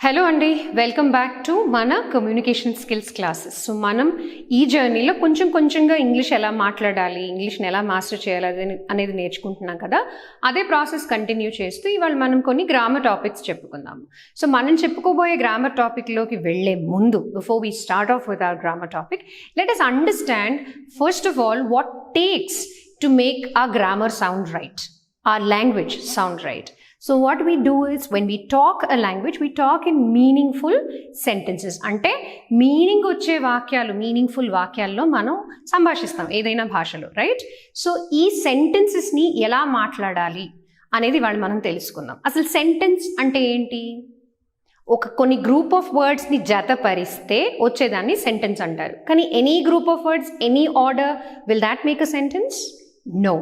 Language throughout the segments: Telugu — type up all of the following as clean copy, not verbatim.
హలో అండి, వెల్కమ్ బ్యాక్ టు మన కమ్యూనికేషన్ స్కిల్స్ క్లాసెస్. సో మనం ఈ జర్నీలో కొంచెంగా ఇంగ్లీష్ ఎలా మాట్లాడాలి, ఇంగ్లీష్ని ఎలా మాస్టర్ చేయాలి అనేది నేర్చుకుంటున్నాం కదా. అదే ప్రాసెస్ కంటిన్యూ చేస్తూ ఇవాళ మనం కొన్ని గ్రామర్ టాపిక్స్ చెప్పుకుందాము. సో మనం చెప్పుకోబోయే గ్రామర్ టాపిక్లోకి వెళ్ళే ముందు, before we start of with our grammar topic, let us understand first of all what takes to make our grammar sound right, our language sound right. So what we do is, when we talk a language, we talk in meaningful sentences. అంటే మీనింగ్ వచ్చే వాక్యాలు, మీనింగ్ఫుల్ వాక్యాల్లో మనం సంభాషిస్తాం ఏదైనా భాషలో, రైట్? సో ఈ సెంటెన్సెస్ని ఎలా మాట్లాడాలి అనేది వాళ్ళు మనం తెలుసుకుందాం. అసలు సెంటెన్స్ అంటే ఏంటి? కొన్ని గ్రూప్ ఆఫ్ వర్డ్స్ని జతపరిస్తే వచ్చేదాన్ని సెంటెన్స్ అంటారు. కానీ any group of words, any order, will that make a sentence? No.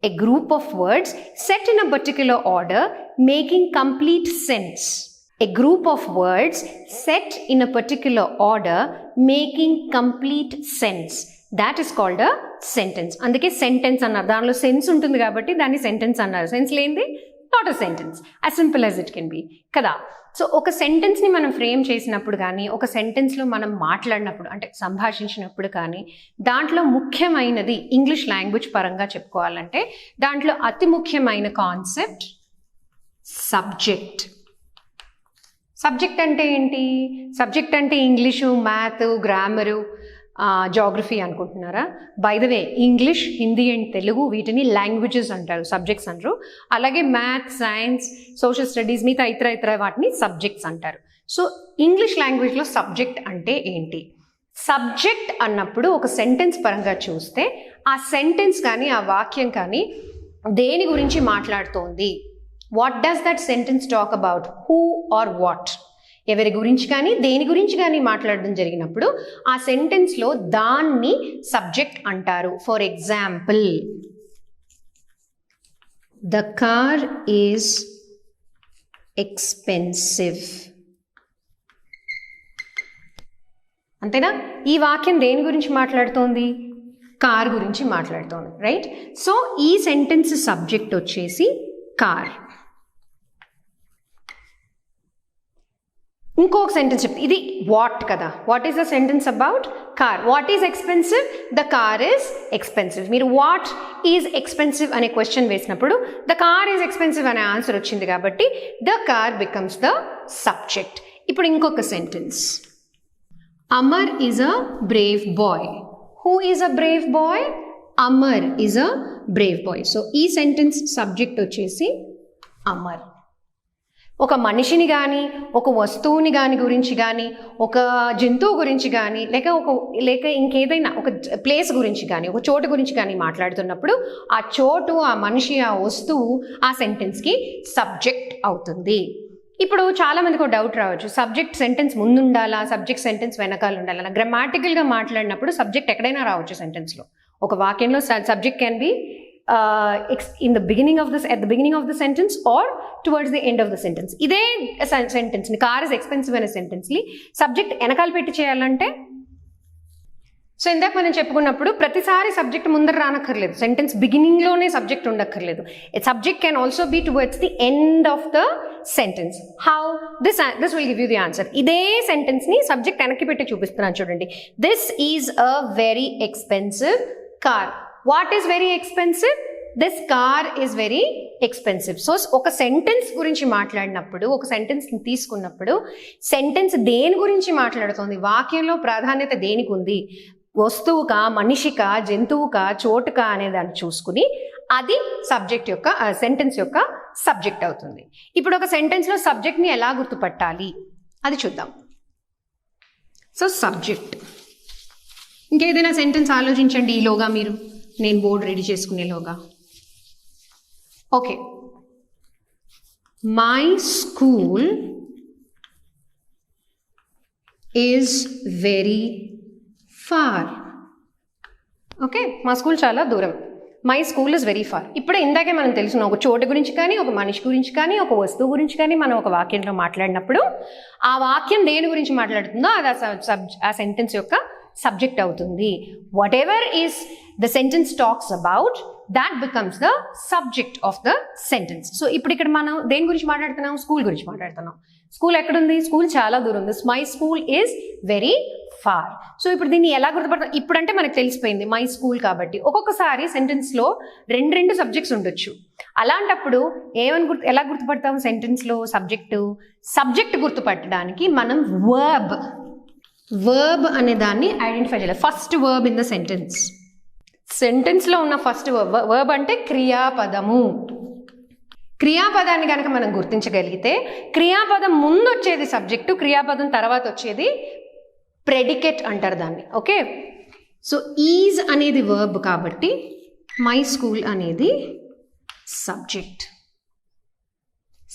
A group of words set in a particular order making complete sense. A group of words set in a particular order making complete sense. That is called a sentence. అందుకే సెంటెన్స్ అన్నారు. దానిలో సెన్స్ ఉంటుంది కాబట్టి దాన్ని సెంటెన్స్ అన్నారు. సెన్స్ లేనిది not a sentence. As simple as it can be కదా. సో ఒక సెంటెన్స్ని మనం ఫ్రేమ్ చేసినప్పుడు కానీ, ఒక సెంటెన్స్లో మనం మాట్లాడినప్పుడు అంటే సంభాషించినప్పుడు కానీ, దాంట్లో ముఖ్యమైనది ఇంగ్లీష్ లాంగ్వేజ్ పరంగా చెప్పుకోవాలంటే దాంట్లో అతి ముఖ్యమైన కాన్సెప్ట్ సబ్జెక్ట్. సబ్జెక్ట్ అంటే ఏంటి? సబ్జెక్ట్ అంటే ఇంగ్లీషు, మ్యాథ్, గ్రామరు, జాగ్రఫీ అనుకుంటున్నారా? By the way, English, Hindi and Telugu వీటిని లాంగ్వేజెస్ అంటారు, సబ్జెక్ట్స్ అంటారు. అలాగే మ్యాథ్, సైన్స్, సోషల్ స్టడీస్, మిగతా ఇతర వాటిని సబ్జెక్ట్స్ అంటారు. సో ఇంగ్లీష్ లాంగ్వేజ్లో సబ్జెక్ట్ అంటే ఏంటి? సబ్జెక్ట్ అన్నప్పుడు ఒక సెంటెన్స్ పరంగా చూస్తే ఆ సెంటెన్స్ కానీ, ఆ వాక్యం కానీ దేని గురించి మాట్లాడుతోంది? What does that sentence talk about? Who or what? ఎవరి గురించి కానీ, దేని గురించి కానీ మాట్లాడడం జరిగినప్పుడు ఆ సెంటెన్స్లో దాన్ని సబ్జెక్ట్ అంటారు. For example, the car is expensive. అంతేనా? ఈ వాక్యం దేని గురించి మాట్లాడుతోంది? కార్ గురించి మాట్లాడుతోంది, రైట్? సో ఈ సెంటెన్స్ సబ్జెక్ట్ వచ్చేసి కార్. ఇంకొక సెంటెన్స్ చెప్తే, ఇది వాట్ కదా. What is the sentence about? Car. What is expensive? The car is expensive. మీరు వాట్ ఈజ్ ఎక్స్పెన్సివ్ అనే క్వశ్చన్ వేసినప్పుడు ద కార్ ఈజ్ ఎక్స్పెన్సివ్ అనే ఆన్సర్ వచ్చింది కాబట్టి the car becomes the subject. ఇప్పుడు ఇంకొక sentence, Amar is a brave boy. Who is a brave boy? Amar is a brave boy. So ఈ సెంటెన్స్ సబ్జెక్ట్ వచ్చేసి అమర్. ఒక మనిషిని కానీ, ఒక వస్తువుని గురించి కానీ, ఒక జంతువు గురించి కానీ, లేక ఇంకేదైనా ఒక ప్లేస్ గురించి కానీ, ఒక చోటు గురించి కానీ మాట్లాడుతున్నప్పుడు ఆ చోటు, ఆ మనిషి, ఆ వస్తువు ఆ సెంటెన్స్కి సబ్జెక్ట్ అవుతుంది. ఇప్పుడు చాలామందికి ఒక డౌట్ రావచ్చు, సబ్జెక్ట్ సెంటెన్స్ ముందు ఉండాలా, సబ్జెక్ట్ సెంటెన్స్ వెనకాల ఉండాలా? గ్రామాటికల్గా మాట్లాడినప్పుడు సబ్జెక్ట్ ఎక్కడైనా రావచ్చు సెంటెన్స్లో. ఒక వాక్యంలో subject can be at the beginning of the sentence or towards the end of the sentence. ఇదే సెంటెన్స్ ని, కార్ ఇస్ ఎక్స్పెన్సివ్ అనే సెంటెన్స్ ని సబ్జెక్ట్ వెనకాల పెట్టి చేయాలంటే, సో ఇందాక మనం చెప్పుకున్నప్పుడు ప్రతిసారి సబ్జెక్ట్ ముందర రానక్కర్లేదు, సెంటెన్స్ బిగినింగ్ లోనే సబ్జెక్ట్ ఉండక్కర్లేదు. Subject can also be towards the end of the sentence. How? This will give you the answer. ఇదే సెంటెన్స్ ని సబ్జెక్ట్ వెనక్కి పెట్టి చూపిస్తున్నాను చూడండి. This is a very expensive car. What is very expensive? This car is very expensive. So ఒక సెంటెన్స్ గురించి మాట్లాడినప్పుడు, ఒక సెంటెన్స్ని తీసుకున్నప్పుడు సెంటెన్స్ దేని గురించి మాట్లాడుతోంది, వాక్యంలో ప్రాధాన్యత దేనికి ఉంది, వస్తువుకా, మనిషికా, జంతువుకా, చోటుకా అనే దాన్ని చూసుకుని అది సబ్జెక్ట్ యొక్క, సెంటెన్స్ యొక్క సబ్జెక్ట్ అవుతుంది. ఇప్పుడు ఒక సెంటెన్స్లో సబ్జెక్ట్ని ఎలా గుర్తుపట్టాలి అది చూద్దాం. సో సబ్జెక్ట్, ఇంకేదైనా సెంటెన్స్ ఆలోచించండి ఈలోగా, మీరు నేను బోర్డు రెడీ చేసుకునేలోగా. Okay, my school is very far. Okay, మా స్కూల్ చాలా దూరం. My school is very far. ఇప్పుడే ఇందాకే మనం తెలుసుకున్నాం, ఒక చోటు గురించి కానీ, ఒక మనిషి గురించి కానీ, ఒక వస్తువు గురించి కానీ మనం ఒక వాక్యంలో మాట్లాడినప్పుడు ఆ వాక్యం దేని గురించి మాట్లాడుతుందో అది ఆ సెంటెన్స్ యొక్క సబ్జెక్ట్ అవుతుంది. What ever is the sentence talks about, that becomes the subject of the sentence. So ఇప్పుడు ఇక్కడ మనం దేని గురించి మాట్లాడుతున్నాం? స్కూల్ గురించి మాట్లాడుతున్నాం. స్కూల్ ఎక్కడుంది? స్కూల్ చాలా దూరం ఉంది. My school is very far. So ఇప్పుడు దీన్ని ఎలా గుర్తుపడతాం? ఇప్పుడంటే మనకు తెలిసిపోయింది మై స్కూల్ కాబట్టి. ఒక్కొక్కసారి సెంటెన్స్లో రెండు సబ్జెక్ట్స్ ఉండొచ్చు. అలాంటప్పుడు ఎలా గుర్తుపడతాం? సెంటెన్స్లో సబ్జెక్ట్ గుర్తుపట్టడానికి మనం వర్బ్ అనే దాన్ని ఐడెంటిఫై చేయాలి. ఫస్ట్ వర్బ్ ఇన్ ద సెంటెన్స్లో ఉన్న ఫస్ట్ వర్బ్ అంటే క్రియాపదము. క్రియాపదాన్ని కనుక మనం గుర్తించగలిగితే క్రియాపదం ముందు వచ్చేది సబ్జెక్టు, క్రియాపదం తర్వాత వచ్చేది ప్రెడికేట్ అంటారు దాన్ని. ఓకే, సో ఈజ్ అనేది వర్బ్ కాబట్టి మై స్కూల్ అనేది సబ్జెక్ట్.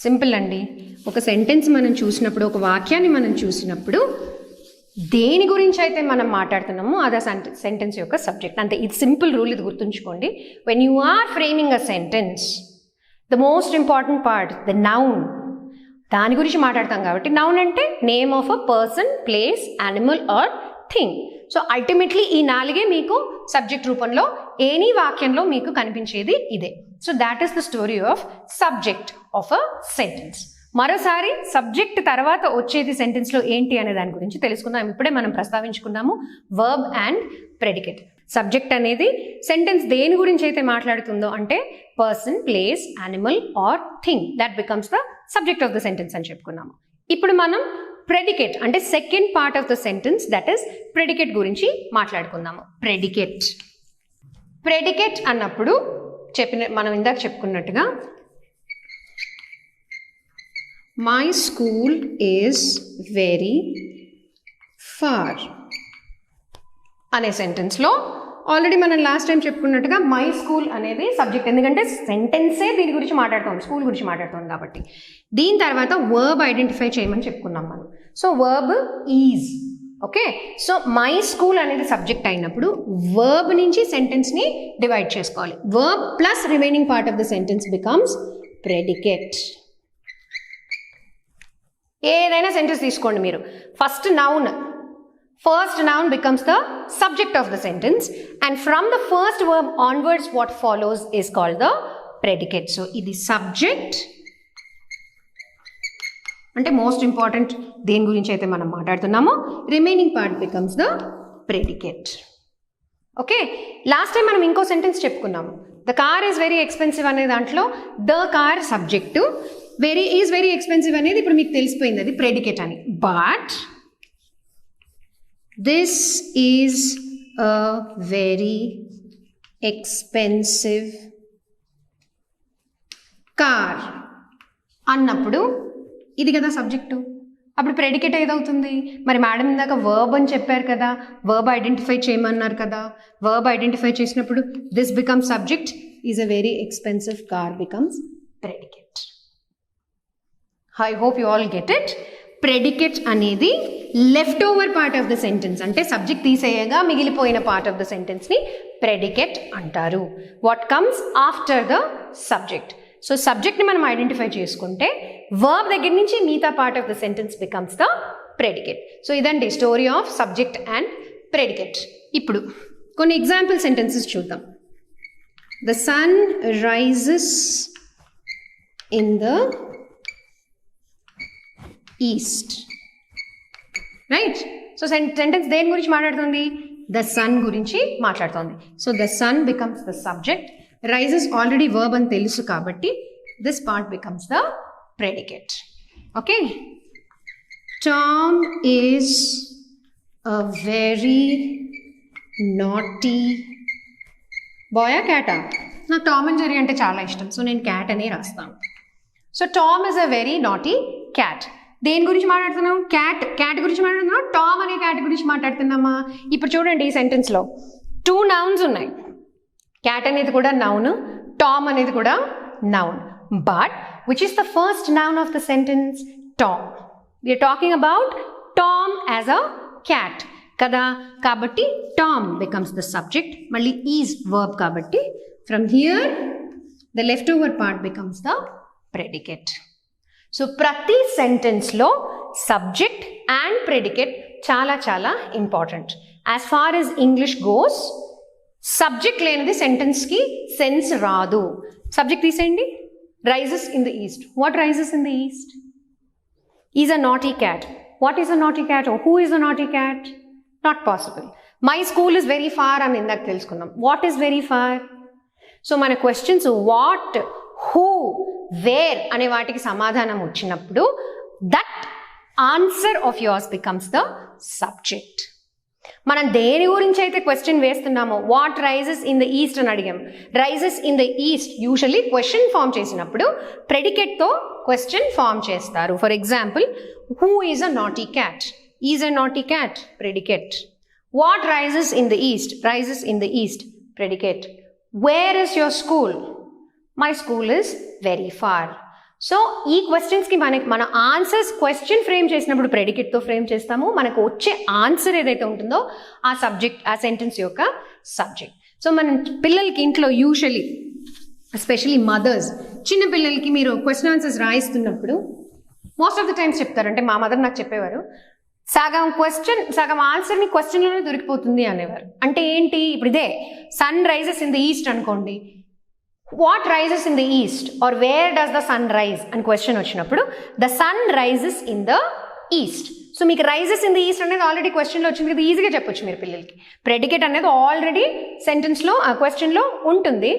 సింపుల్ అండి. ఒక సెంటెన్స్ మనం చూసినప్పుడు, ఒక వాక్యాన్ని మనం చూసినప్పుడు దేని గురించి అయితే మనం మాట్లాడుతున్నామో అది సెంటెన్స్ యొక్క సబ్జెక్ట్ అంతే. ఇది సింపుల్ రూల్, ఇది గుర్తుంచుకోండి. When you are framing a sentence, the most important part the noun, దాని గురించి మాట్లాడతాం కాబట్టి నౌన్ అంటే name of a person, place, animal or thing. So ultimately ఈ 4 మీకు సబ్జెక్ట్ రూపంలో ఎనీ వాక్యంలో మీకు కనిపించేది ఇదే. So that is the story of subject of a sentence. మరోసారి సబ్జెక్ట్ తర్వాత వచ్చేది సెంటెన్స్లో ఏంటి అనే దాని గురించి తెలుసుకుందాం. ఇప్పుడే మనం ప్రస్తావించుకున్నాము వర్బ్ అండ్ ప్రెడికేట్. సబ్జెక్ట్ అనేది సెంటెన్స్ దేని గురించి అయితే మాట్లాడుతుందో అంటే person, place, animal or thing, that becomes the subject of the sentence అని చెప్పుకున్నాము. ఇప్పుడు మనం ప్రెడికేట్ అంటే second part of the sentence, that is predicate గురించి మాట్లాడుకుందాము. ప్రెడికేట్ అన్నప్పుడు మనం ఇందాక చెప్పుకున్నట్టుగా my school is very far అనే సెంటెన్స్లో ఆల్రెడీ మనం లాస్ట్ టైం చెప్పుకున్నట్టుగా మై స్కూల్ అనేది సబ్జెక్ట్, ఎందుకంటే సెంటెన్సే దీని గురించి మాట్లాడుతాం, స్కూల్ గురించి మాట్లాడుతాం కాబట్టి. దీని తర్వాత వర్బ్ ఐడెంటిఫై చేయమని చెప్పుకున్నాం మనం. So verb is. Okay, so my school అనేది సబ్జెక్ట్ అయినప్పుడు వర్బ్ నుంచి సెంటెన్స్ని డివైడ్ చేసుకోవాలి. Verb plus remaining part of the sentence becomes predicate. ఏదైనా సెంటెన్స్ తీసుకోండి మీరు, first noun becomes the subject of the sentence, and from the first verb onwards what follows is called the predicate. So ఇది subject అంటే మోస్ట్ ఇంపార్టెంట్ దేని గురించి అయితే మనం మాట్లాడుతున్నామో, remaining part becomes the predicate. Okay, last time మనం ఇంకో సెంటెన్స్ చెప్పుకున్నాము. The car is very expensive అనే దాంట్లో the car subject, is very expensive అనేది ఇప్పుడు మీకు తెలిసిపోయింది, అది ప్రెడికేట్ అని. But this is a very expensive car అన్నప్పుడు ఇది కదా సబ్జెక్టు, అప్పుడు ప్రెడికేట్ ఏదవుతుంది? మరి మేడం ఇందాక వర్బ్ అని చెప్పారు కదా, వర్బ్ ఐడెంటిఫై చేయమన్నారు కదా. వర్బ్ ఐడెంటిఫై చేసినప్పుడు this becomes subject, is a very expensive car becomes predicate. I hope you all get it. Predicate అనేది left over part of the sentence, అంటే సబ్జెక్ట్ తీసేయగా మిగిలిపోయిన పార్ట్ ఆఫ్ ద సెంటెన్స్ని ప్రెడికేట్ అంటారు. What comes after the subject. So సబ్జెక్ట్ని మనం ఐడెంటిఫై చేసుకుంటే వర్బ్ దగ్గర నుంచి మిగతా part of the sentence becomes the predicate. So ఇదండి story of subject and predicate. ఇప్పుడు కొన్ని ఎగ్జాంపుల్ సెంటెన్సెస్ చూద్దాం. The sun rises in the east, right? So sentence దేని గురించి మాట్లాడుతుంది? ద సన్ గురించి మాట్లాడుతుంది. So the sun becomes the subject, rises already verb అని తెలుసు కాబట్టి this part becomes the predicate. Okay, Tom is a very naughty బాయా క్యాటా? నాకు టామ్ అండ్ జెర్రీ అంటే చాలా ఇష్టం, సో నేను క్యాట్ అనే రాస్తాను. So Tom is a very naughty cat. దేని గురించి మాట్లాడుతున్నాం? క్యాట్ గురించి మాట్లాడుతున్నాం. టామ్ అనే క్యాట్ గురించి మాట్లాడుతున్నామా? ఇప్పుడు చూడండి, ఈ సెంటెన్స్లో 2 nouns ఉన్నాయి. క్యాట్ అనేది కూడా నౌన్, టామ్ అనేది కూడా noun. But which is the first noun of the sentence? Tom. We are talking about Tom as a cat కదా, కాబట్టి టామ్ బికమ్స్ ద సబ్జెక్ట్. మళ్ళీ ఈజ్ వర్బ్ కాబట్టి from here the left over part becomes the predicate. So ప్రతి సెంటెన్స్లో సబ్జెక్ట్ అండ్ ప్రెడికేట్ చాలా చాలా important. As far as English goes, subject లేనిది సెంటెన్స్కి సెన్స్ రాదు. సబ్జెక్ట్ తీసేయండి. Rises in the east. What rises in the east? Is a naughty cat. What is a naughty cat? Who is a naughty cat? Not possible. My school is very far అని ఇందాక తెలుసుకుందాం. What is very far? So మన క్వశ్చన్స్ వాట్, హూ, వేర్ అనే వాటికి సమాధానం వచ్చినప్పుడు that answer of yours becomes the subject. మనం దేని గురించి అయితే క్వశ్చన్ వేస్తున్నామో, what rises in the east అని అడిగాం. Rises in the east usually question form చేసినప్పుడు ప్రెడికేట్తో క్వశ్చన్ ఫామ్ చేస్తారు. For example, who is a naughty cat? Is a naughty cat, predicate. What rises in the east? Rises in the east, predicate. Where is your school? My school is very far. So ఈ క్వశ్చన్స్కి మన ఆన్సర్స్ క్వశ్చన్ ఫ్రేమ్ చేసినప్పుడు ప్రెడికేట్తో ఫ్రేమ్ చేస్తాము. మనకు వచ్చే ఆన్సర్ ఏదైతే ఉంటుందో ఆ సబ్జెక్ట్, ఆ సెంటెన్స్ యొక్క సబ్జెక్ట్. సో మన పిల్లలకి ఇంట్లో యూజువల్లీ ఎస్పెషలీ మదర్స్ చిన్న పిల్లలకి మీరు క్వశ్చన్ ఆన్సర్స్ రాయిస్తున్నప్పుడు మోస్ట్ ఆఫ్ ద టైమ్స్ చెప్తారు. అంటే మా మదర్ నాకు చెప్పేవారు, సగం ఆన్సర్ని క్వశ్చన్లోనే దొరికిపోతుంది అనేవారు. అంటే ఏంటి? ఇప్పుడు ఇదే sun rises in the east అనుకోండి. What rises in the east or where does the sun rise అని క్వశ్చన్ వచ్చినప్పుడు the sun rises in the east. So మీకు రైజెస్ ఇన్ ద ఈస్ట్ అనేది ఆల్రెడీ క్వశ్చన్లో వచ్చింది కదా, ఈజీగా చెప్పొచ్చు మీరు పిల్లలకి. ప్రెడికేట్ అనేది ఆల్రెడీ సెంటెన్స్లో ఆ క్వశ్చన్లో ఉంటుంది.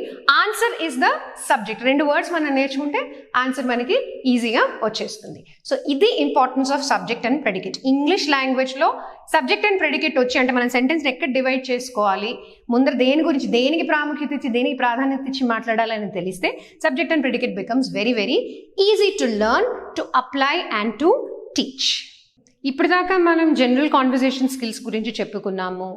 Answer is the subject. 2 words మనం నేర్చుకుంటే ఆన్సర్ మనకి ఈజీగా వచ్చేస్తుంది. సో ఇది importance of subject and predicate. English లాంగ్వేజ్లో సబ్జెక్ట్ అండ్ ప్రెడికేట్ వచ్చి అంటే మనం సెంటెన్స్ ఎక్కడ డివైడ్ చేసుకోవాలి, ముందర దేని గురించి దేనికి ప్రాముఖ్యత ఇచ్చి దేనికి ప్రాధాన్యత ఇచ్చి మాట్లాడాలని తెలిస్తే subject and predicate becomes very very easy to learn, to apply and to teach. ఇప్పటిదాకా మనం జనరల్ కాన్వర్జేషన్ స్కిల్స్ గురించి చెప్పుకున్నాము.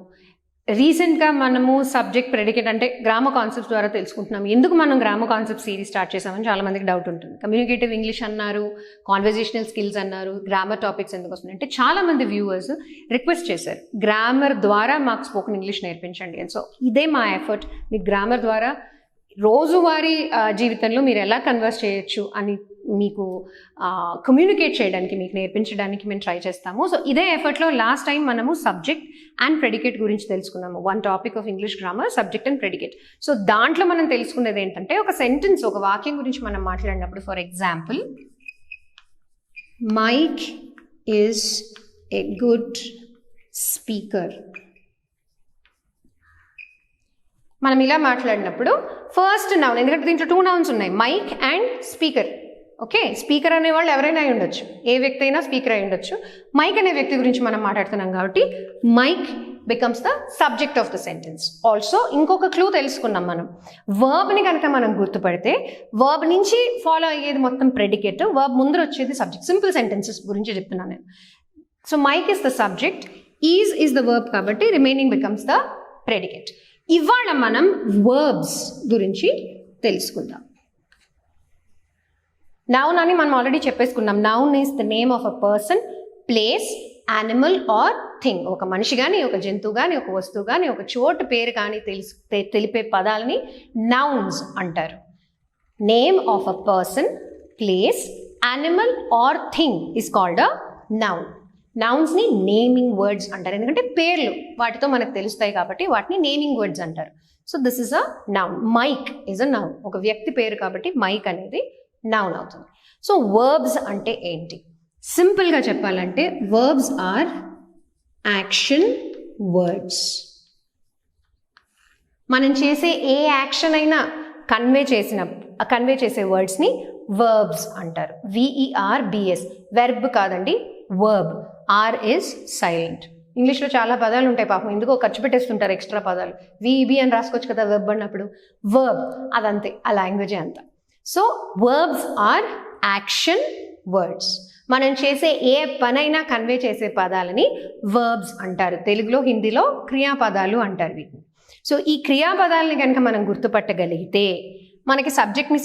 రీసెంట్గా మనము సబ్జెక్ట్, ప్రెడికేట్ అంటే గ్రామర్ కాన్సెప్ట్స్ ద్వారా తెలుసుకుంటున్నాము. ఎందుకు మనం గ్రామర్ కాన్సెప్ట్ సిరీస్ స్టార్ట్ చేసామని చాలామందికి డౌట్ ఉంటుంది. కమ్యూనికేటివ్ ఇంగ్లీష్ అన్నారు, కాన్వర్జేషనల్ స్కిల్స్ అన్నారు, గ్రామర్ టాపిక్స్ ఎందుకు వస్తున్నాయి అంటే చాలామంది వ్యూవర్స్ రిక్వెస్ట్ చేశారు, గ్రామర్ ద్వారా మాకు స్పోకెన్ ఇంగ్లీష్ నేర్పించండి అని. సో ఇదే మా ఎఫర్ట్. మీకు గ్రామర్ ద్వారా రోజువారీ జీవితంలో మీరు ఎలా కన్వర్స్ చేయొచ్చు అని మీకు కమ్యూనికేట్ చేయడానికి, మీకు నేర్పించడానికి మేము ట్రై చేస్తాము. సో ఇదే ఎఫర్ట్లో లాస్ట్ టైం మనము సబ్జెక్ట్ అండ్ ప్రెడికేట్ గురించి తెలుసుకున్నాము. 1 topic of English grammar, subject and predicate. So దాంట్లో మనం తెలుసుకునేది ఏంటంటే ఒక సెంటెన్స్, ఒక వాక్యం గురించి మనం మాట్లాడినప్పుడు, for example, Mike is a good speaker. మనం ఇలా మాట్లాడినప్పుడు ఫస్ట్ నౌన్, ఎందుకంటే దీంట్లో 2 నౌన్స్ ఉన్నాయి, Mike and speaker. Okay, speaker అనేవాళ్ళు ఎవరైనా అయి ఉండొచ్చు, ఏ వ్యక్తి అయినా స్పీకర్ అయి ఉండొచ్చు. మైక్ అనే వ్యక్తి గురించి మనం మాట్లాడుతున్నాం కాబట్టి Mike becomes the subject of the sentence. Also ఇంకొక క్లూ తెలుసుకున్నాం మనం, వర్బ్ని కనుక మనం గుర్తుపడితే వర్బ్ నుంచి ఫాలో అయ్యేది మొత్తం ప్రెడికేట్, వర్బ్ ముందర వచ్చేది సబ్జెక్ట్. సింపుల్ సెంటెన్సెస్ గురించి చెప్తున్నాను నేను. So Mike is the subject, is the verb కాబట్టి రిమైనింగ్ బికమ్స్ ద ప్రెడికేట్. ఇవాళ మనం వర్బ్స్ గురించి తెలుసుకుందాం. నౌన్ అని మనం ఆల్రెడీ చెప్పేసుకున్నాం. Noun is the name of a person, place, animal or thing. ఒక మనిషి కానీ, ఒక జంతువు కానీ, ఒక వస్తువు కానీ, ఒక చోటు పేరు కానీ తెలిపే పదాలని నౌన్స్ అంటారు. Name of a person, place, animal or thing is called a noun. నౌన్స్ని నేమింగ్ వర్డ్స్ అంటారు, ఎందుకంటే పేర్లు వాటితో మనకు తెలుస్తాయి కాబట్టి వాటిని నేమింగ్ వర్డ్స్ అంటారు. So this is a noun. Mike is a noun, ఒక వ్యక్తి పేరు కాబట్టి మైక్ అనేది నౌన్ అవుతుంది. సో వర్బ్స్ అంటే ఏంటి? సింపుల్గా చెప్పాలంటే వర్బ్స్ ఆర్ యాక్షన్ వర్డ్స్. మనం చేసే ఏ యాక్షన్ అయినా కన్వే చేసే వర్డ్స్ని వర్బ్స్ అంటారు. VERBS, వెర్బ్ కాదండి, వర్బ్. R is silent. ఇంగ్లీష్లో చాలా పదాలు ఉంటాయి, పాపం ఎందుకో ఖర్చు పెట్టేస్తుంటారు ఎక్స్ట్రా పదాలు. VEB అని రాసుకోవచ్చు కదా వెర్బ్ అన్నప్పుడు. వర్బ్ అదంతే, ఆ లాంగ్వేజే అంత. So verbs are action words. మనం చేసే ఏ పనైనా కన్వే చేసే పదాలని వర్బ్స్ అంటారు. తెలుగులో, హిందీలో క్రియాపదాలు అంటారు వీటిని. సో ఈ క్రియాపదాలని కనుక మనం గుర్తుపట్టగలిగితే మనకి సబ్జెక్ట్ని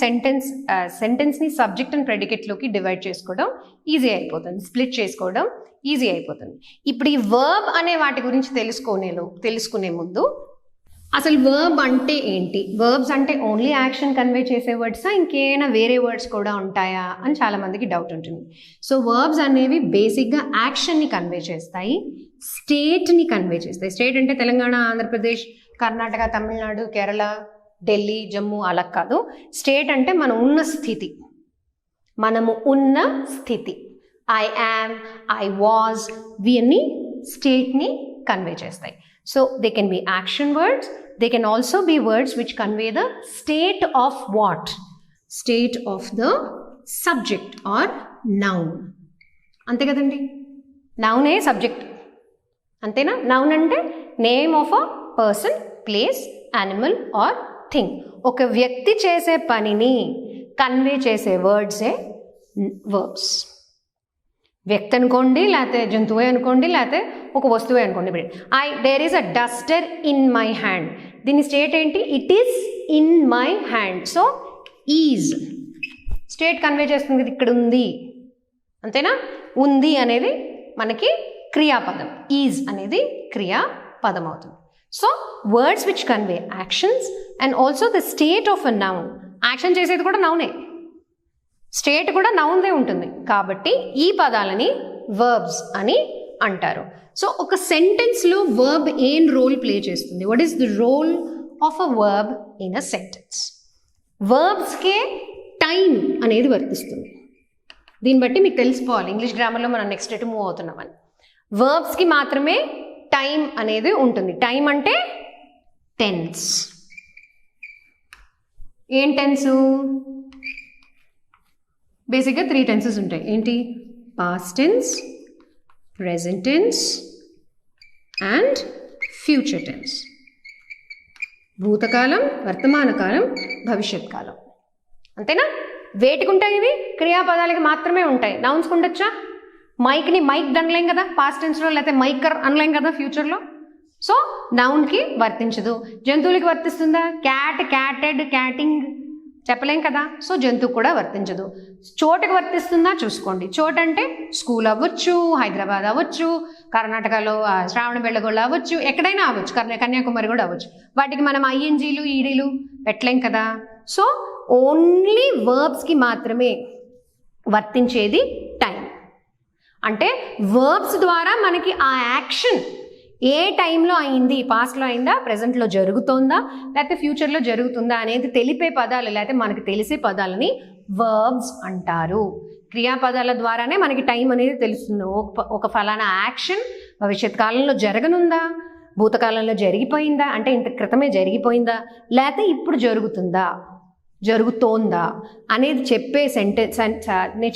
సెంటెన్స్ని సబ్జెక్ట్ అండ్ ప్రెడికేట్లోకి డివైడ్ చేసుకోవడం ఈజీ అయిపోతుంది, స్ప్లిట్ చేసుకోవడం ఈజీ అయిపోతుంది. ఇప్పుడు ఈ వర్బ్ అనే వాటి గురించి తెలుసుకునే ముందు అసలు వర్బ్ అంటే ఏంటి? వర్బ్స్ అంటే ఓన్లీ యాక్షన్ కన్వే చేసే వర్డ్సా, ఇంకేమైనా వేరే వర్డ్స్ కూడా ఉంటాయా అని చాలామందికి డౌట్ ఉంటుంది. సో వర్బ్స్ అనేవి బేసిక్గా యాక్షన్ని కన్వే చేస్తాయి, స్టేట్ని కన్వే చేస్తాయి. స్టేట్ అంటే తెలంగాణ, ఆంధ్రప్రదేశ్, కర్ణాటక, తమిళనాడు, కేరళ, ఢిల్లీ, జమ్మూ అలా కాదు. స్టేట్ అంటే మనం ఉన్న స్థితి, మనము ఉన్న స్థితి. ఐ యామ్, ఐ వాజ్, ఇవన్నీ స్టేట్ని కన్వే చేస్తాయి. So they can be action words, they can also be words which convey the state of what? State of the subject or noun. ante kadandi, noun e subject antena. Noun ante name of a person, place, animal or thing. oka vyakti chese panini convey chese words e verbs. వ్యక్తి అనుకోండి, లేకపోతే జంతువే అనుకోండి, లేకపోతే ఒక వస్తువే అనుకోండి. There is a duster in my hand. దీని స్టేట్ ఏంటి? It is in my hand. So is state convey చేస్తుంది కదా, ఇక్కడ ఉంది అంతేనా. ఉంది అనేది మనకి క్రియాపదం, ఈజ్ అనేది క్రియాపదం అవుతుంది. So words which convey actions and also the state of a noun. Action చేసేది కూడా నౌనే, స్టేట్ కూడా నౌన్దే ఉంటుంది. కాబట్టి ఈ పదాలని వర్బ్స్ అని అంటారు. సో ఒక సెంటెన్స్లో వర్బ్ ఏం రోల్ ప్లే చేస్తుంది? What is the role of a verb in a sentence? వర్బ్స్కే టైం అనేది వర్తిస్తుంది. దీన్ని బట్టి మీకు తెలిసిపోవాలి ఇంగ్లీష్ గ్రామర్లో మనం నెక్స్ట్ ఎటు మూవ్ అవుతున్నామని. వర్బ్స్కి మాత్రమే టైం అనేది ఉంటుంది. టైం అంటే టెన్స్. ఏం టెన్సు? బేసిక్గా 3 టెన్సెస్ ఉంటాయి. ఏంటి? Past tense, present tense and future tense. భూతకాలం, వర్తమాన కాలం, భవిష్యత్ కాలం. అంతేనా? వేటికి ఉంటాయి ఇవి? క్రియాపదాలకి మాత్రమే ఉంటాయి. నౌన్స్కి ఉండొచ్చా? మైక్ని మైక్ అనలేం కదా పాస్ట్ టెన్స్లో, లేకపోతే మైకర్ అనలేం కదా ఫ్యూచర్లో. సో నౌన్కి వర్తించదు. జంతువులకి వర్తిస్తుందా? క్యాట్, క్యాటెడ్, క్యాటింగ్ చెప్పలేం కదా. సో జంతువు కూడా వర్తించదు. చోటుకి వర్తిస్తుందా చూసుకోండి. చోటు అంటే స్కూల్ అవ్వచ్చు, హైదరాబాద్ అవ్వచ్చు, కర్ణాటకలో శ్రావణ బెళ్ళగొండ అవ్వచ్చు, ఎక్కడైనా అవ్వచ్చు, కన్యాకుమారి కూడా అవ్వచ్చు. వాటికి మనం ఐఎన్జీలు, ఈడీలు పెట్టలేం కదా. సో ఓన్లీ వర్బ్స్కి మాత్రమే వర్తించేది టైం. అంటే వర్బ్స్ ద్వారా మనకి ఆ యాక్షన్ ఏ టైంలో అయింది, పాస్ట్లో అయిందా, ప్రజెంట్లో జరుగుతోందా, లేకపోతే ఫ్యూచర్లో జరుగుతుందా అనేది తెలిపే పదాలు, లేకపోతే మనకి తెలిసే పదాలని వర్బ్స్ అంటారు. క్రియాపదాల ద్వారానే మనకి టైం అనేది తెలుస్తుంది. ఒక ఫలానా యాక్షన్ భవిష్యత్ కాలంలో జరగనుందా, భూతకాలంలో జరిగిపోయిందా, అంటే ఇంత క్రితమే జరిగిపోయిందా, లేకపోతే ఇప్పుడు జరుగుతోందా అనేది చెప్పే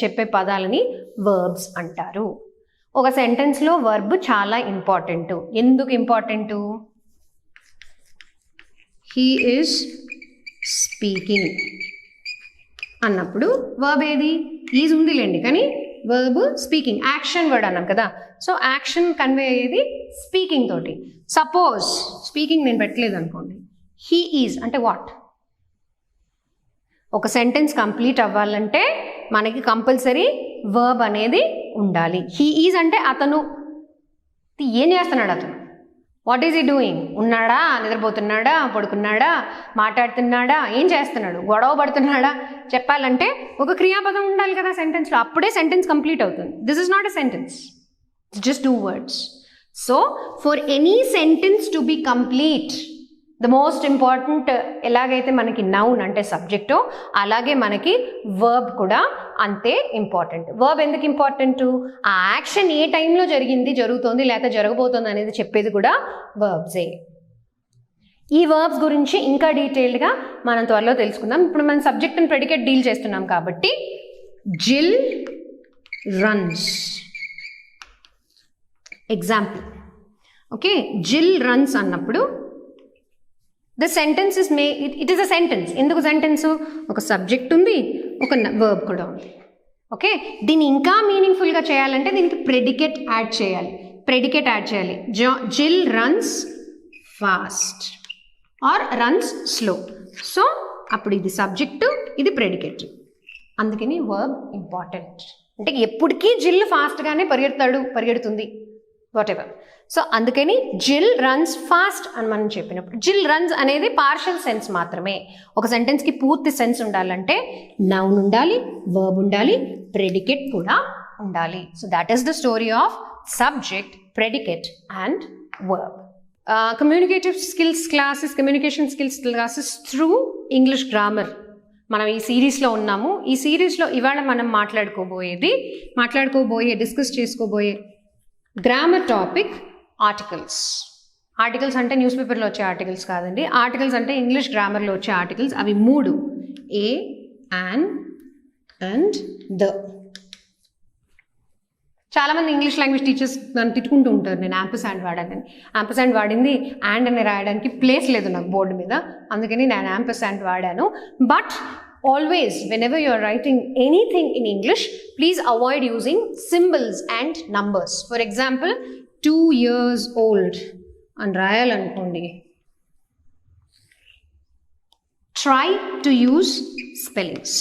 చెప్పే పదాలని వర్బ్స్ అంటారు. ఒక సెంటెన్స్లో వర్బ్ చాలా ఇంపార్టెంట్. ఎందుకు ఇంపార్టెంటు? హీ ఈజ్ స్పీకింగ్ అన్నప్పుడు వర్బ్ ఏది? ఈజ్ ఉందిలేండి, కానీ వర్బ్ స్పీకింగ్, యాక్షన్ వర్డ్ అన్నాం కదా. సో యాక్షన్ కన్వే అయ్యేది స్పీకింగ్ తోటి. సపోజ్ స్పీకింగ్ నేను పెట్టలేదు అనుకోండి, హీ ఈజ్ అంటే వాట్? ఒక సెంటెన్స్ కంప్లీట్ అవ్వాలంటే మనకి కంపల్సరీ వర్బ్ అనేది ఉండాలి. హీ ఈజ్ అంటే అతను ఏం చేస్తున్నాడు, అతను వాట్ ఈజ్ హీ డూయింగ్? ఉన్నాడా, నిద్రపోతున్నాడా, పడుకున్నాడా, మాట్లాడుతున్నాడా, ఏం చేస్తున్నాడు, గొడవ పడుతున్నాడా చెప్పాలంటే ఒక క్రియాపదం ఉండాలి కదా సెంటెన్స్లో. అప్పుడే సెంటెన్స్ కంప్లీట్ అవుతుంది. This is not a sentence, just 2 words. So for any sentence to be complete, the most important ఎలాగైతే మనకి నౌన్ అంటే సబ్జెక్టో, అలాగే మనకి వర్బ్ కూడా అంతే ఇంపార్టెంట్. వర్బ్ ఎందుకు ఇంపార్టెంట్? ఆ యాక్షన్ ఏ టైంలో జరుగుతోంది లేకపోతే జరగబోతోంది అనేది చెప్పేది కూడా వర్బ్సే. ఈ వర్బ్స్ గురించి ఇంకా డీటెయిల్డ్గా మనం త్వరలో తెలుసుకుందాం. ఇప్పుడు మనం సబ్జెక్ట్ అండ్ ప్రెడికేట్ డీల్ చేస్తున్నాం కాబట్టి జిల్ రన్స్. ఎగ్జాంపుల్, ఓకే, జిల్ రన్స్ అన్నప్పుడు the sentence is it is a sentence. ఎందుకు సెంటెన్స్? ఒక సబ్జెక్ట్ ఉంది, ఒక వర్బ్ కూడా ఉంది. ఓకే, దీన్ని ఇంకా మీనింగ్ఫుల్గా చేయాలంటే దీనికి ప్రెడికేట్ యాడ్ చేయాలి. జిల్ runs fast are runs slow. So అప్పుడు ఇది సబ్జెక్టు, ఇది ప్రెడికేట్. అందుకని వర్బ్ ఇంపార్టెంట్. అంటే ఎప్పటికీ జిల్ ఫాస్ట్గానే పరిగెడుతుంది. వాటెవర్. సో అందుకని జిల్ రన్స్ ఫాస్ట్ అని మనం చెప్పినప్పుడు జిల్ రన్స్ అనేది పార్షియల్ సెన్స్ మాత్రమే. ఒక సెంటెన్స్కి పూర్తి సెన్స్ ఉండాలంటే నౌన్ ఉండాలి, వర్బ్ ఉండాలి, ప్రెడికేట్ కూడా ఉండాలి. So that is the story of subject, predicate and verb. Communication skills classes through English grammar మనం ఈ సిరీస్లో ఉన్నాము. ఈ సిరీస్లో ఇవాళ మనం డిస్కస్ చేసుకోబోయే గ్రామర్ టాపిక్ ఆర్టికల్స్. ఆర్టికల్స్ అంటే న్యూస్ పేపర్లో వచ్చే ఆర్టికల్స్ కాదండి. ఆర్టికల్స్ అంటే ఇంగ్లీష్ గ్రామర్లో వచ్చే ఆర్టికల్స్. అవి 3: ఏ, యాన్ అండ్ ద. చాలామంది ఇంగ్లీష్ లాంగ్వేజ్ టీచర్స్ నన్ను తిట్టుకుంటూ ఉంటారు నేను యాంపర్సాండ్ వాడానని. యాంపర్సాండ్ వాడింది అండ్ అని రాయడానికి ప్లేస్ లేదు నాకు బోర్డు మీద, అందుకని నేను యాంపర్సాండ్ వాడాను. But always whenever you are writing anything in English, please avoid using symbols and numbers. For example, 2 years old and రాయాలనుకోండి, try to use spellings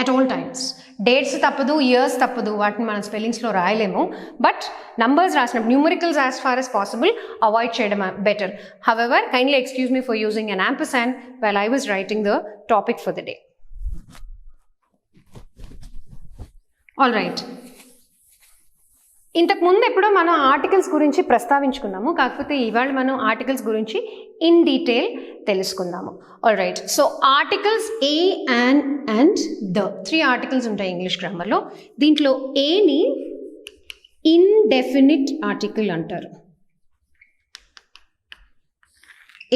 at all times. Dates తప్పదు, ఇయర్స్ తప్పదు, వాటిని మనం స్పెల్లింగ్స్లో రాయలేము. బట్ నంబర్స్ రాసినప్పుడు numericals as far as possible avoid చేయడం better. However, kindly excuse me for using an ampersand while I was writing the topic for the day. All right. ఇంతకు ముందు ఎప్పుడో మనం ఆర్టికల్స్ గురించి ప్రస్తావించుకున్నాము, కాకపోతే ఇవాళ మనం ఆర్టికల్స్ గురించి ఇన్ డీటెయిల్ తెలుసుకుందాము. All right. So articles A, an and the 3 articles ఉంటాయి ఇంగ్లీష్ గ్రామర్లో. దీంట్లో ఏని ఇండెఫినిట్ ఆర్టికల్ అంటారు.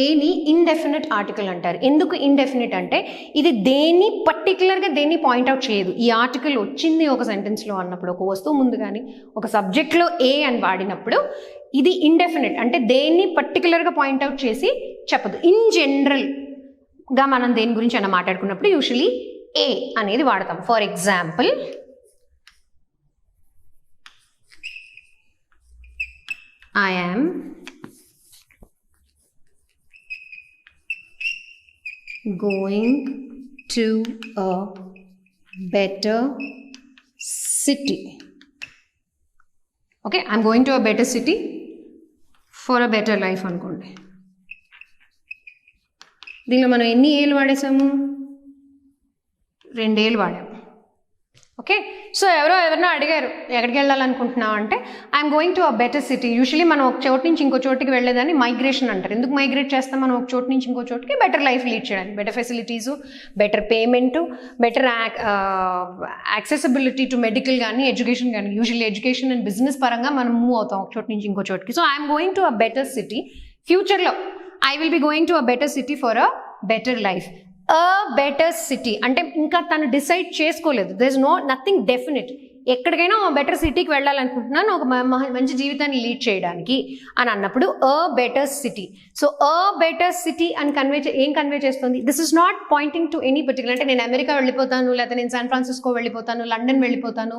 ఏని ఇండెఫినిట్ ఆర్టికల్ అంటారు. ఎందుకు ఇండెఫినిట్ అంటే ఇది పర్టికులర్గా దేన్ని పాయింట్అవుట్ చేయదు. ఈ ఆర్టికల్ వచ్చింది ఒక సెంటెన్స్లో అన్నప్పుడు, ఒక వస్తువు ముందు కానీ ఒక సబ్జెక్ట్లో ఏ అని వాడినప్పుడు ఇది ఇండెఫినిట్ అంటే దేన్ని పర్టికులర్గా పాయింట్అవుట్ చేసి చెప్పదు. ఇన్ జనరల్గా మనం దేని గురించి అయినా మాట్లాడుకున్నప్పుడు యూజువలీ ఏ అనేది వాడతాం. For example, I am going to a better city. Okay, I'm going to a better city for a better life అనుకోండి. దీనిలో మనం ఎన్ని ఏళ్ళు వాడేసాము? 2 ఏళ్ళు వాడాము. ఓకే, సో ఎవరినో అడిగారు ఎక్కడికి వెళ్ళాలనుకుంటున్నావు అంటే I'm going to a better city. Usually మనం ఒక చోటు నుంచి ఇంకో చోటుకి వెళ్ళేదాన్ని మైగ్రేషన్ అంటారు. ఎందుకు మైగ్రేట్ చేస్తాం మనం ఒక చోటు నుంచి ఇంకో చోటుకి? బెటర్ లైఫ్ లీడ్ చేయడానికి, better facilities, better payment, better accessibility to medical కానీ ఎడ్యుకేషన్ కానీ. యూజువల్లీ ఎడ్యుకేషన్ అండ్ బిజినెస్ పరంగా మనం మూవ్ అవుతాం ఒక చోటు నుంచి ఇంకో చోటుకి. So I'm going to a better city. ఫ్యూచర్లో I will be going to a better city for a better life. A better city అంటే ఇంకా తను డిసైడ్ చేసుకోలేదు. There is nothing definite. ఎక్కడికైనా బెటర్ సిటీకి వెళ్ళాలనుకుంటున్నాను ఒక మంచి జీవితాన్ని లీడ్ చేయడానికి అని అన్నప్పుడు a better city. So a better city అని ఏం కన్వే చేస్తుంది? This is not pointing to any particular. అంటే నేను అమెరికా వెళ్ళిపోతాను, లేకపోతే నేను శాన్ ఫ్రాన్సిస్కో వెళ్ళిపోతాను, లండన్ వెళ్ళిపోతాను,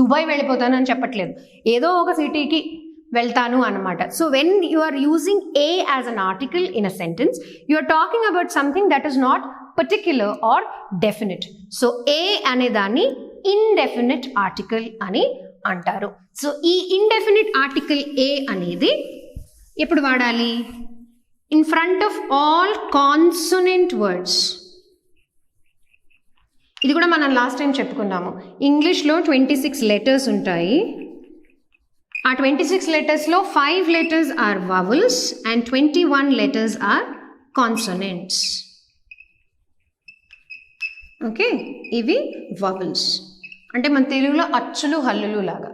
దుబాయ్ వెళ్ళిపోతాను అని చెప్పట్లేదు. ఏదో ఒక సిటీకి వెళ్తాను అన్నమాట. So when you are using A as an article in a sentence, you are talking about something that is not particular or definite. So A అనే దాన్ని ఇండెఫినిట్ ఆర్టికల్ అని అంటారు. సో ఈ ఇండెఫినిట్ ఆర్టికల్ ఏ అనేది ఎప్పుడు వాడాలి? In front of all consonant words. ఇది కూడా మనం లాస్ట్ టైం చెప్పుకున్నాము. ఇంగ్లీష్లో 26 లెటర్స్ ఉంటాయి. ఆ 26 లెటర్స్లో 5 letters are vowels and 21 letters are consonants. Okay, ఇవి వవల్స్ అంటే మన తెలుగులో అచ్చులు హల్లులు లాగా.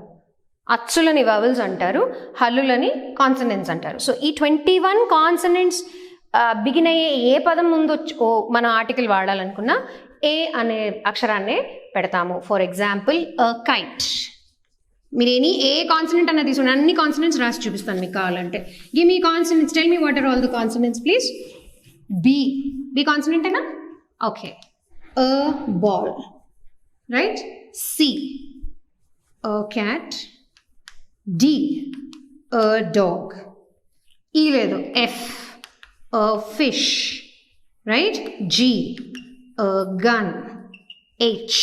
అచ్చులని వవల్స్ అంటారు, హల్లులని కాన్సనెంట్స్ అంటారు. సో ఈ 21 కాన్సనెంట్స్ బిగిన్ అయ్యే ఏ పదం ముందు మనం ఆర్టికల్ వాడాలనుకున్నా ఏ అనే అక్షరాన్నే పెడతాము. For example kite. మీరు ఏ కాన్సనెంట్ అన్నది తీసుకుని అన్ని కాన్సనెంట్స్ రాసి చూపిస్తాను మీకు కావాలంటే. Give me consonants, tell me what are all the consonants please. B కాన్సనెంటేనా? Okay. A ball, right? C, a cat. D, a dog. E ledu, F, a fish, right? G, a gun. H,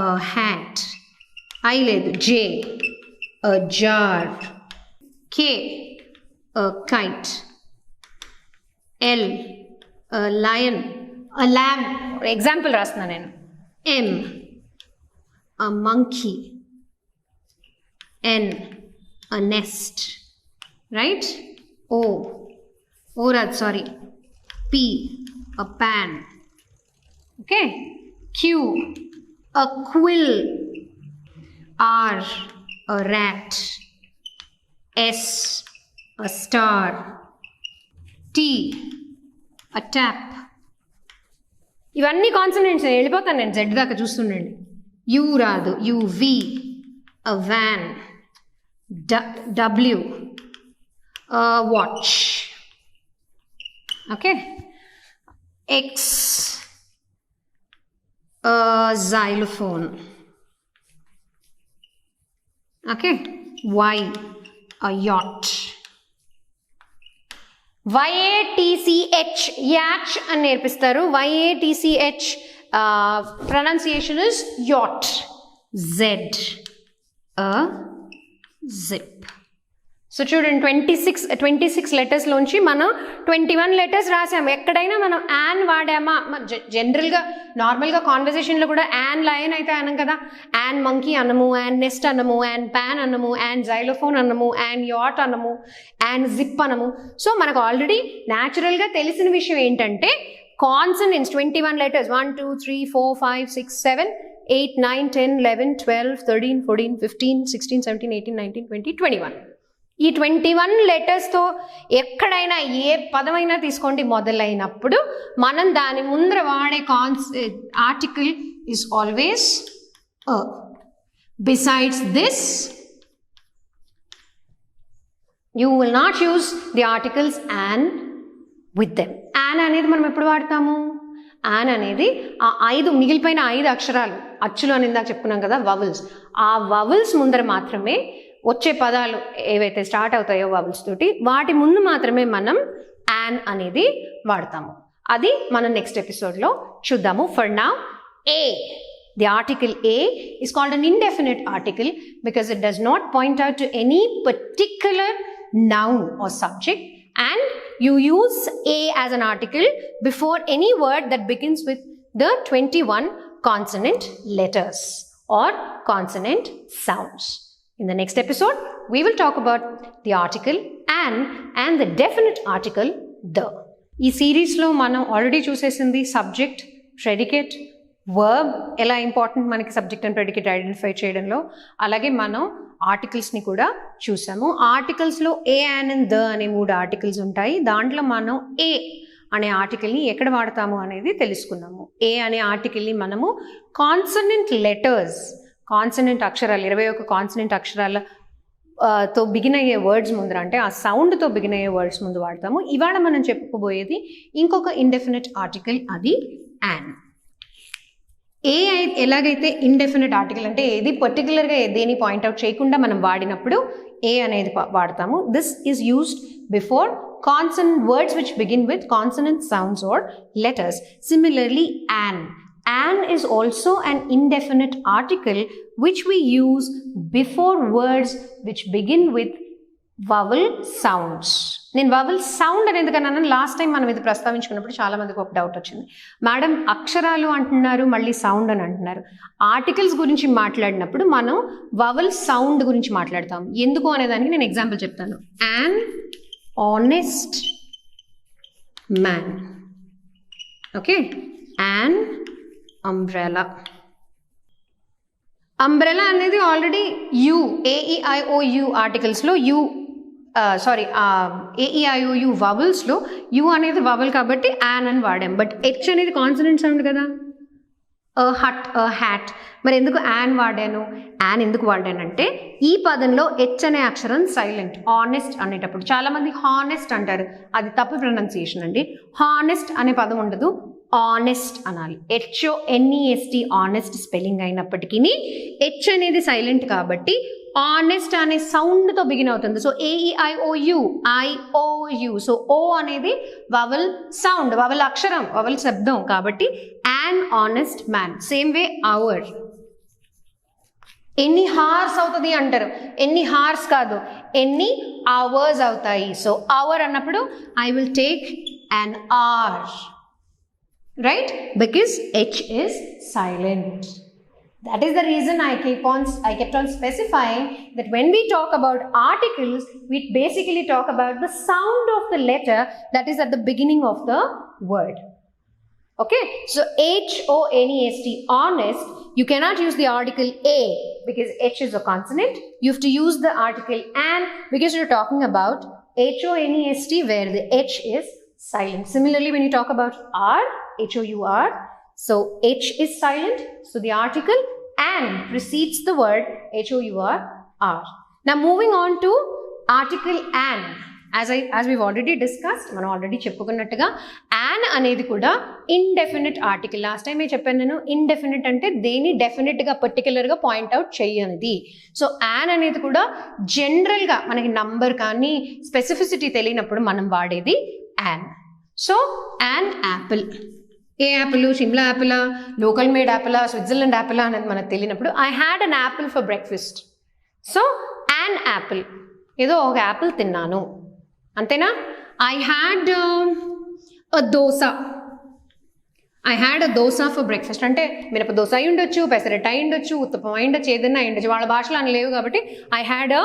a hat. I లేదు. J, a jar. K, a kite. L, a lion, a lamb. Example రాస్తున్నా నేను. M, a monkey. N, a nest. Right? O, sorry. P, a pan. Okay? Q, a quill. R, a rat. S, a star. T, a tap. ఇవన్నీ కాన్సనెంట్స్. వెళ్ళిపోతాను నేను జెడ్ దాకా, చూస్తుండండి. యూ రాదు. UV, a van. W, a watch. Okay. X, a xylophone. Okay. Y, a yacht. YATCH, yacht అని నేర్పిస్తారు. YATCH pronunciation is yacht. Z, a zip. So చూడండి, 26 లెటర్స్లోంచి మనం 21 లెటర్స్ రాసాము. ఎక్కడైనా మనం యాన్ వాడామా? జనరల్గా నార్మల్గా కాన్వర్జేషన్లో కూడా యాన్ లయన్ అయితే అనం కదా. యాన్ మంకీ అనము, యాన్ నెస్ట్ అనము, యాన్ ప్యాన్ అనము, యాన్ జైలోఫోన్ అనము, యాన్ యాట్ అనము, యాన్ జిప్ అనము. సో మనకు ఆల్రెడీ న్యాచురల్గా తెలిసిన విషయం ఏంటంటే కాన్సనెంట్స్ 21 లెటర్స్ 1 2 3 4 5 6 7 8 9 10 11 12 13 14 15 16 17 18 19 20 21. ఈ 21 లెటర్స్తో ఎక్కడైనా ఏ పదమైనా తీసుకోండి మొదలైనప్పుడు మనం దాని ముందర వాడే article is always a. Besides this you will not use the articles an with them. An అనేది మనం ఎప్పుడు వాడతాము? యాన్ అనేది ఆ 5 మిగిలిపోయిన 5 అక్షరాలు, అచ్చులు అని ఇందాక చెప్పుకున్నాం కదా, వవల్స్. ఆ వవల్స్ ముందర మాత్రమే వచ్చే పదాలు ఏవైతే స్టార్ట్ అవుతాయో వవల్స్ తోటి, వాటి ముందు మాత్రమే మనం యాన్ అనేది వాడతాము. అది మనం నెక్స్ట్ ఎపిసోడ్లో చూద్దాము. For now, A, the article a is called an indefinite article because it does not point out to any particular noun or subject, and you use a as an article before any word that begins with the 21 consonant letters or consonant sounds. In the next episode, we will talk about the article an and the definite article the. ఈ సిరీస్లో మనం ఆల్రెడీ చూసేసింది సబ్జెక్ట్, ప్రెడికేట్, వర్బ్ ఎలా ఇంపార్టెంట్ మనకి సబ్జెక్ట్ అండ్ ప్రెడికేట్ ఐడెంటిఫై చేయడంలో. అలాగే మనం ఆర్టికల్స్ని కూడా చూసాము. ఆర్టికల్స్లో ఏ, యాన్ అండ్ ద అనే 3 ఆర్టికల్స్ ఉంటాయి. దాంట్లో మనం ఏ అనే ఆర్టికల్ని ఎక్కడ వాడతాము అనేది తెలుసుకున్నాము. ఏ అనే ఆర్టికల్ని మనము కాన్సనెంట్ లెటర్స్, కాన్సనెంట్ అక్షరాలు, 21 కాన్సనెంట్ అక్షరాల తో బిగిన్ అయ్యే వర్డ్స్ ముందర, అంటే ఆ సౌండ్తో బిగిన్ అయ్యే వర్డ్స్ ముందు వాడతాము. ఇవాళ మనం చెప్పుకోబోయేది ఇంకొక ఇండెఫినిట్ ఆర్టికల్, అది యాన్. ఏ ఎలాగైతే ఇండెఫినిట్ ఆర్టికల్ అంటే ఏది పర్టికులర్గా దేని పాయింట్అవుట్ చేయకుండా మనం వాడినప్పుడు ఏ అనేది వాడతాము. This is used before consonant words which begin with consonant sounds or letters. Similarly, an. An is also an indefinite article which we use before words which begin with vowel sounds. నేను vowel sound అని ఎందుకన్నాను, లాస్ట్ టైం మనం ఇది ప్రస్తావించుకున్నప్పుడు చాలా మందికి ఒక డౌట్ వచ్చింది. మేడం అక్షరాలు అంటున్నారు, మళ్ళీ సౌండ్ అని అంటున్నారు. ఆర్టికల్స్ గురించి మాట్లాడినప్పుడు మనం vowel sound గురించి మాట్లాడతాం. ఎందుకు అనేదానికి నేను ఎగ్జాంపుల్ చెప్తాను. an honest man. Okay, an umbrella. Umbrella అనేది ఆల్రెడీ యు, AEIOU ఆర్టికల్స్లో యు, AEIOU వవల్స్లో యు అనేది వవల్ కాబట్టి యాన్ అని వాడాం. బట్ హెచ్ అనేది కాన్సనెంట్ సౌండ్ కదా, హట్, హ్యాట్. మరి ఎందుకు యాన్ వాడాను? యాన్ ఎందుకు వాడానంటే ఈ పదంలో హెచ్ అనే అక్షరం సైలెంట్. ఆనెస్ట్ అనేటప్పుడు చాలామంది హానెస్ట్ అంటారు, అది తప్పు ప్రొనౌన్సియేషన్ అండి. హానెస్ట్ అనే పదం ఉండదు, ఆనెస్ట్ అనాలి. HONEST ఆనెస్ట్ స్పెల్లింగ్ అయినప్పటికీ హెచ్ అనేది సైలెంట్ కాబట్టి ఆనెస్ట్ అనే సౌండ్తో బిగిన్ అవుతుంది. So AEIOU, IOU. సో ఓ అనేది వవల్ సౌండ్, వవల్ అక్షరం, వవల్ శబ్దం కాబట్టి an honest man. Same way, our. ఎన్ని హార్స్ అవుతుంది అంటారు, ఎన్ని హార్స్ కాదు, ఎన్ని అవర్స్ అవుతాయి. సో అవర్ అన్నప్పుడు I will take an hour, right? Because H is silent. That is the reason I kept on specifying that when we talk about articles, we basically talk about the sound of the letter that is at the beginning of the word. Okay, so honest, honest, you cannot use the article a because H is a consonant. You have to use the article an because you're talking about honest where the H is silent. Similarly, when you talk about R, HOUR, so H is silent, so the article an precedes the word HOUR. Now moving on to article an. As we've already discussed, మనం ఆల్రెడీ చెప్పుకున్నట్టుగా an అనేది కూడా ఇండెఫినిట్ ఆర్టికల్. లాస్ట్ టైం చెప్పాను నేను, ఇండెఫినిట్ అంటే దేని డెఫినెట్గా పర్టికులర్గా పాయింట్అవుట్ చేయనిది. సో an అనేది కూడా జనరల్గా మనకి నంబర్ కానీ స్పెసిఫిసిటీ తెలియనప్పుడు మనం వాడేది an. సో an యాపిల్, ఏ యాపిల్, షిమ్లా యాపిలా, లోకల్ మేడ్ యాపిలా, స్విట్జర్లాండ్ యాపిలా అనేది మనకు తెలియనప్పుడు I had an apple for breakfast. So an apple, ఏదో ఒక యాపిల్ తిన్నాను అంతేనా. I had a dosa, I had a dosa for breakfast అంటే మినప దోశ అయి ఉండొచ్చు, పెసరట్టు అయి ఉండొచ్చు, ఉత్తపం అయి ఉండొచ్చు, ఏదైనా అయి ఉండొచ్చు. వాళ్ళ భాషలో అని లేవు కాబట్టి I had a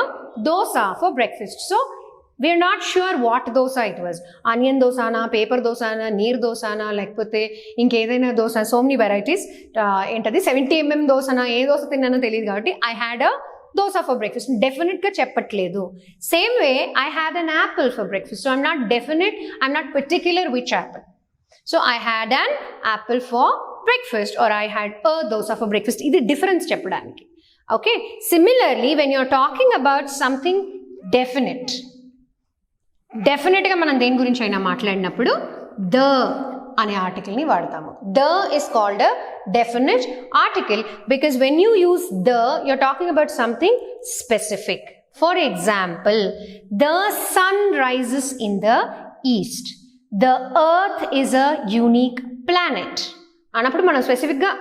dosa for breakfast. So we're not sure what dosa it was. Onion దోసానా, పేపర్ దోసానా, నీరు దోసానా, లేకపోతే ఇంకేదైనా దోశ, సో మెనీ వెరైటీస్. ఏంటది 70 mm దోసనా, ఏ దోశ తిన్నానో తెలియదు కాబట్టి I had a dosa for breakfast. డెఫినెట్గా చెప్పట్లేదు. Same way I had an apple for breakfast. So I'm not definite, I'm not particular which apple. So I had an apple for breakfast or I had a dosa for breakfast. ఇది డిఫరెన్స్ చెప్పడానికి. ఓకే, similarly when you're talking about something definite, డెఫినెట్గా మనం దేని గురించి అయినా మాట్లాడినప్పుడు ద అనే ఆర్టికల్ని వాడతాము. The is called a definite article because when you use the you're talking about something specific. For example, the sun rises in the east, the earth is a unique planet అన్నప్పుడు మనం స్పెసిఫిక్గా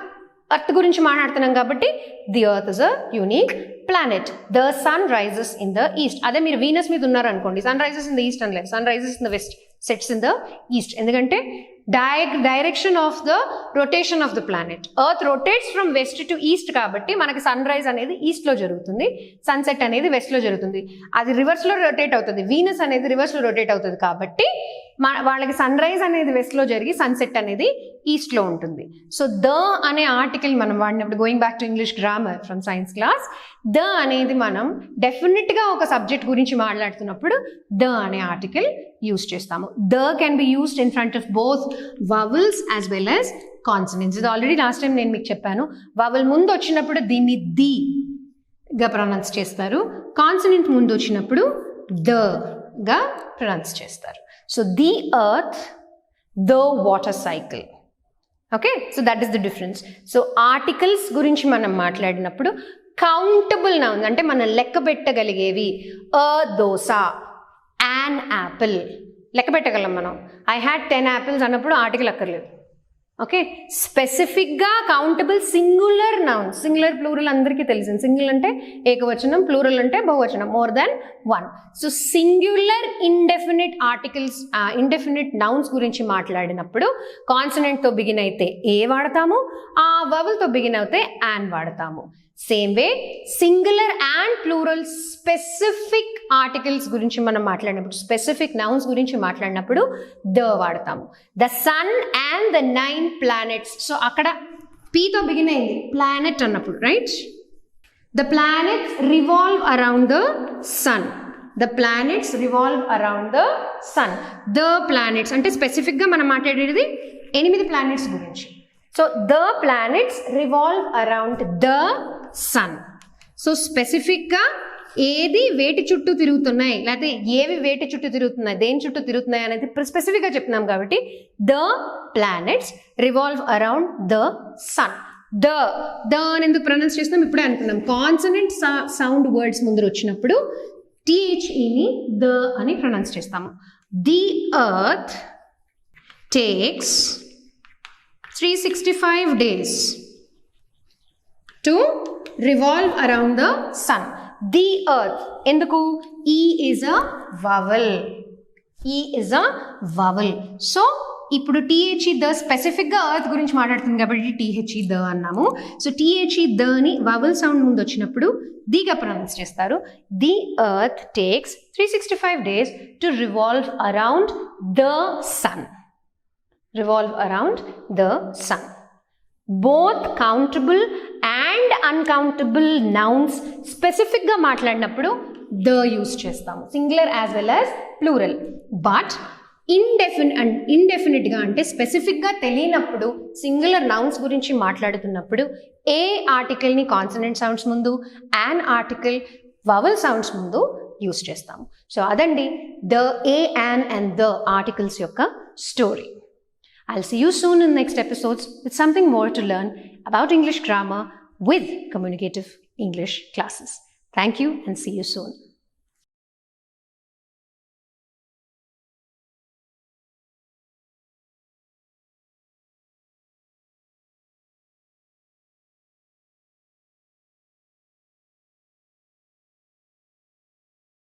ఎర్త్ గురించి మాట్లాడుతున్నాం కాబట్టి the earth is a unique planet. The sun rises in the east. అదే మీరు వీనస్ మీద ఉన్నారనుకోండి, sun rises in the east అనలేదు, sun rises in the west, sets in the east. ఎందుకంటే direction of the rotation of the planet. Earth rotates from west to east కాబట్టి మనకి సన్ రైజ్ అనేది ఈస్ట్లో జరుగుతుంది, సన్సెట్ అనేది వెస్ట్లో జరుగుతుంది. అది రివర్స్లో రొటేట్ అవుతుంది, వీనస్ అనేది రివర్స్లో రొటేట్ అవుతుంది కాబట్టి వాళ్ళకి సన్ రైజ్ అనేది వెస్ట్లో జరిగి సన్సెట్ అనేది ఈస్ట్లో ఉంటుంది. సో ద అనే ఆర్టికల్ మనం వాడినప్పుడు, going back to English grammar from science class, the అనేది మనం డెఫినెట్గా ఒక సబ్జెక్ట్ గురించి మాట్లాడుతున్నప్పుడు ద అనే ఆర్టికల్ యూజ్ చేస్తాము. They can be used in front of both vowels as well as consonants. ఇది ఆల్రెడీ లాస్ట్ టైం నేను మీకు చెప్పాను. వవల్ ముందు వచ్చినప్పుడు దీన్ని దిగా ప్రొనౌన్స్ చేస్తారు, కాన్సనెంట్ ముందు వచ్చినప్పుడు దగా ప్రొనౌన్స్ చేస్తారు. So the earth, the water cycle. Okay, so that is the difference. So articles గురించి మనం మాట్లాడినప్పుడు కౌంటబుల్ నౌన్స్ అంటే మనం లెక్క పెట్టగలిగేవి. అ దోస, యాన్ యాపిల్ లెక్క పెట్టగలం మనం. ఐ హ్యాడ్ 10 యాపిల్స్ అన్నప్పుడు ఆర్టికల్ అక్కర్లేదు. ఓకే, స్పెసిఫిక్గా countable singular nouns, singular plural అందరికీ తెలిసింది. సింగిల్ అంటే ఏకవచనం, ప్లూరల్ అంటే బహువచనం, more than 1. So singular indefinite articles, indefinite nouns గురించి మాట్లాడినప్పుడు కాన్సనెంట్తో బిగిన్ అయితే ఏ వాడతాము, ఆ వవల్తో బిగిన్ అయితే యాన్ వాడతాము. Same way singular and plural specific articles గురించి మనం మాట్లాడినప్పుడు, స్పెసిఫిక్ నౌన్స్ గురించి మాట్లాడినప్పుడు ద వాడతాము. The sun and the 9 planets. So అక్కడ పీతో బిగిన్ అయింది ప్లానెట్ అన్నప్పుడు, right? The planets revolve around the sun. The planets revolve around the sun. The planets అంటే స్పెసిఫిక్గా మనం మాట్లాడేది 8 ప్లానెట్స్ గురించి. So the planets revolve around the sun. So స్పెసిఫిక్గా ఏది వేటి చుట్టూ తిరుగుతున్నాయి, లేకపోతే ఏవి వేటి చుట్టూ తిరుగుతున్నాయి, దేని చుట్టూ తిరుగుతున్నాయి అనేది స్పెసిఫిక్గా చెప్తున్నాం కాబట్టి the planets revolve around the sun. The అని ఎందుకు ప్రొనౌన్స్ చేస్తున్నాం ఇప్పుడే అనుకున్నాం. కాన్సనెంట్ సౌండ్ వర్డ్స్ ముందు వచ్చినప్పుడు THEని ద అని ప్రొనౌన్స్ చేస్తాము. The earth takes 365 days To revolve around the sun. The earth. Enduku? E is a vowel. E is a vowel. So, ఇప్పుడు THE the స్పెసిఫిక్గా ఎర్త్ గురించి మాట్లాడుతుంది కాబట్టి THE the అన్నాము. సో THE the ని వవల్ సౌండ్ ముందు వచ్చినప్పుడు దీగా ప్రొనౌన్స్ చేస్తారు. The earth takes 365 days to revolve around the sun. Revolve around the sun. Both countable and uncountable nouns స్పెసిఫిక్గా మాట్లాడినప్పుడు ద యూస్ చేస్తాము, singular as well as plural. But ఇండెఫినిట్గా అంటే స్పెసిఫిక్గా తెలియనప్పుడు సింగులర్ నౌన్స్ గురించి మాట్లాడుతున్నప్పుడు ఏ ఆర్టికల్ని కాన్సనెంట్ సౌండ్స్ ముందు, యాన్ ఆర్టికల్ వవల్ సౌండ్స్ ముందు యూస్ చేస్తాము. సో అదండి the, A, an and the articles యొక్క story. I'll see you soon in the next episodes with something more to learn about English grammar with communicative English classes. Thank you and see you soon.